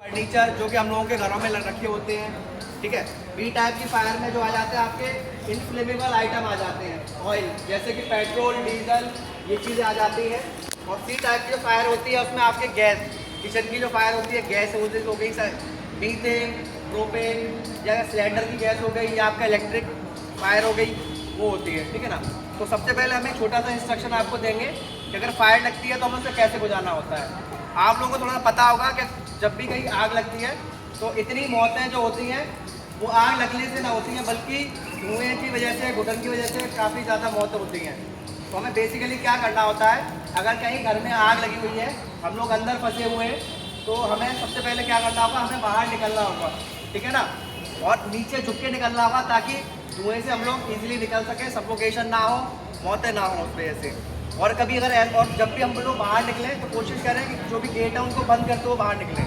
Furniture जो कि हम लोगों के घरों में रखे होते हैं, ठीक है। बी टाइप की फायर में जो आ जाते हैं आपके इनफ्लेमेबल आइटम आ जाते हैं, ऑयल जैसे कि पेट्रोल, डीजल, ये चीज़ें आ जाती हैं। और सी टाइप की जो फायर होती है उसमें आपके गैस, किचन की जो फायर होती है, गैस हो गई मीथेन, प्रोपेन या सिलेंडर की गैस हो गई या आपका इलेक्ट्रिक फायर हो गई, वो होती है, ठीक है ना। तो सबसे पहले हम एक छोटा सा इंस्ट्रक्शन आपको देंगे कि अगर फायर लगती है तो हमें उसे कैसे बुझाना होता है। आप लोगों को थोड़ा पता होगा कि जब भी कहीं आग लगती है तो इतनी मौतें जो होती हैं वो आग लगने से ना होती हैं, बल्कि धुएँ की वजह से, घुटन की वजह से काफ़ी ज़्यादा मौतें होती हैं। तो हमें बेसिकली क्या करना होता है, अगर कहीं घर में आग लगी हुई है, हम लोग अंदर फंसे हुए हैं, तो हमें सबसे पहले क्या करना होगा, हमें बाहर निकलना होगा, ठीक है ना। और नीचे झुक के निकलना होगा ताकि धुएँ से हम लोग ईजिली निकल सकें, सफोकेशन ना हो, मौतें ना हो उस वजह से। और कभी अगर और जब भी हम लोग बाहर निकलें तो कोशिश करें कि जो भी गेट है उनको बंद करते हुए बाहर निकलें,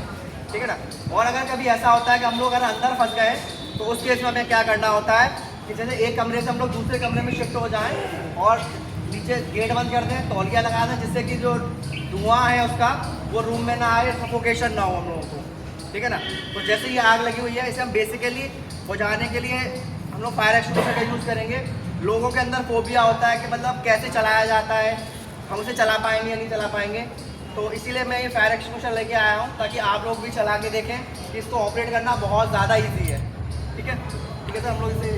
ठीक है ना। और अगर कभी ऐसा होता है कि हम लोग अगर अंदर फंस गए तो उस केस में हमें क्या करना होता है कि जैसे एक कमरे से हम लोग दूसरे कमरे में शिफ्ट हो जाएं और नीचे गेट बंद कर दें, तौलिया लगा दें, जिससे कि जो धुआं है उसका वो रूम में ना आए, सफोकेशन ना हो हम लोगों को, ठीक है ना। तो जैसे ये आग लगी हुई है इसे हम बेसिकली बुझाने के लिए हम लोग फायर एक्सटिंग्विशर का यूज़ करेंगे। लोगों के अंदर फोबिया होता है कि मतलब कैसे चलाया जाता है, हम उसे चला पाएंगे या नहीं चला पाएंगे, तो इसीलिए मैं ये फायर एक्सटिंग्विशर लेके आया हूँ ताकि आप लोग भी चला के देखें कि इसको ऑपरेट करना बहुत ज़्यादा ईजी है, ठीक है। ठीक है, तो हम लोग इसे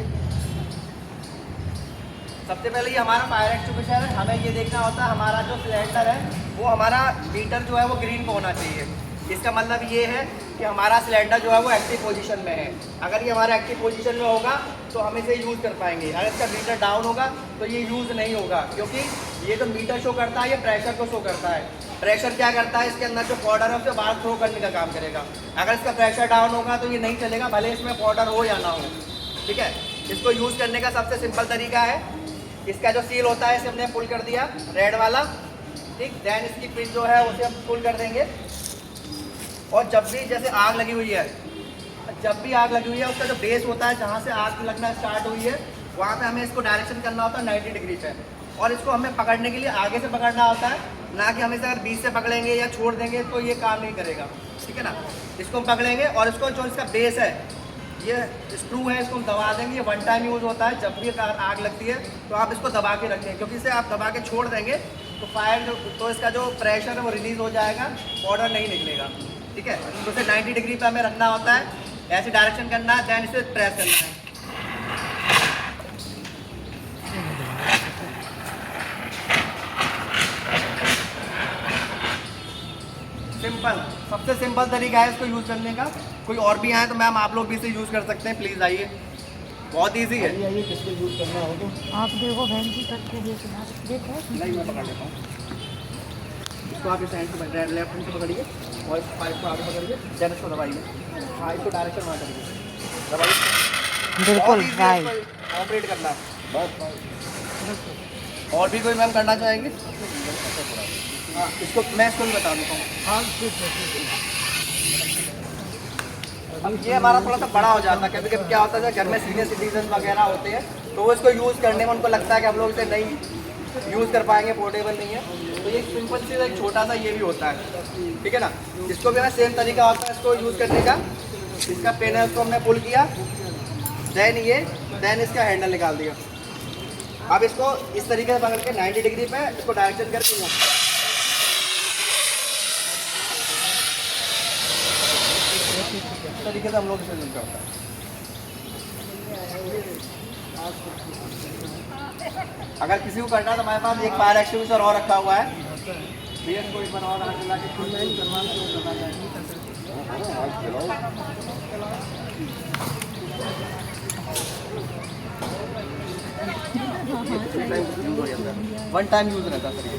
सबसे पहले ये हमारा फायर एक्सटिंग्विशर है, हमें ये देखना होता है हमारा जो सिलेंडर है वो हमारा मीटर जो है वो ग्रीन का होना चाहिए। इसका मतलब ये है कि हमारा सिलेंडर जो है वो एक्टिव पोजीशन में है। अगर ये हमारा एक्टिव पोजीशन में होगा तो हम इसे यूज़ कर पाएंगे। अगर इसका मीटर डाउन होगा तो ये यूज़ नहीं होगा, क्योंकि ये जो मीटर शो करता है ये प्रेशर को शो करता है। प्रेशर क्या करता है, इसके अंदर जो पाउडर है उसे बाहर थ्रो करने का काम करेगा। अगर इसका प्रेशर डाउन होगा तो ये नहीं चलेगा, भले इसमें पाउडर हो या ना हो, ठीक है। इसको यूज़ करने का सबसे सिंपल तरीका है, इसका जो सील होता है इसे हमने पुल कर दिया, रेड वाला, ठीक। देन इसकी पिन जो है उसे हम पुल कर देंगे। और जब भी जैसे आग लगी हुई है, जब भी आग लगी हुई है उसका जो बेस होता है जहाँ से आग लगना स्टार्ट हुई है वहाँ पे हमें इसको डायरेक्शन करना होता है 90 डिग्री पे। और इसको हमें पकड़ने के लिए आगे से पकड़ना होता है, ना कि हम इसे अगर बीच से पकड़ेंगे या छोड़ देंगे तो ये काम नहीं करेगा, ठीक है ना। इसको हम पकड़ेंगे और इसको जो इसका बेस है, ये स्क्रू है, इसको हम दबा देंगे। ये वन टाइम यूज़ होता है, जब भी आग लगती है तो आप इसको दबा के रखें, क्योंकि इसे आप दबा के छोड़ देंगे तो फायर तो इसका जो प्रेशर है वो रिलीज़ हो जाएगा, पाउडर नहीं निकलेगा, ठीक है। तो इसे 90 डिग्री पे हमें रखना होता है, ऐसे डायरेक्शन करना है, दैन इसे प्रेस करना है। सिंपल, सबसे सिंपल तरीका है इसको यूज़ करने का। कोई और भी आए तो मैम आप लोग भी इसे यूज़ कर सकते हैं, प्लीज़ आइए, बहुत ईजी है। आइए किसको यूज़ करना हो तो आप देखो बहन जी करके देखना, देखो नहीं, मैं पकड़ लेता हूँ। इसको आप इस हैंड से लेफ्ट हैंड से पकड़िए और इस पाइप को आगे पकड़िए, देन इसको दबाइए। हाँ, इसको डायरेक्शन वहाँ करिए, दबाइए। बिल्कुल राइट। ऑपरेट करना है बस। और भी कोई मैम करना चाहेंगे? हाँ, इसको मैं इसको भी बता देता हूँ। हाँ, अब ये हमारा थोड़ा सा बड़ा हो जाता है, कभी कभी क्या होता है घर में सीनियर सिटीजन वगैरह होते हैं तो वो इसको यूज़ करने में उनको लगता है कि हम लोग इसे नहीं यूज़ कर पाएंगे, पोर्टेबल नहीं है। तो ये सिंपल चीज़ एक छोटा सा ये भी होता है, ठीक है ना। इसको भी हमें सेम तरीका होता है इसको यूज़ करने का। इसका पेन है उसको हमने पुल किया, देन इसका हैंडल निकाल दिया। अब इसको इस तरीके से पकड़ के 90 डिग्री पे इसको डायरेक्शन करके इस तरीके से हम लोग इसे यूज़ करते हैं। अगर किसी को करना है तो हमारे पास एक फायर एक्सटिंग्विशर और रखा हुआ है, भैया इसको एक बार और आग लगा के वन टाइम यूज़ रहता है सर ये।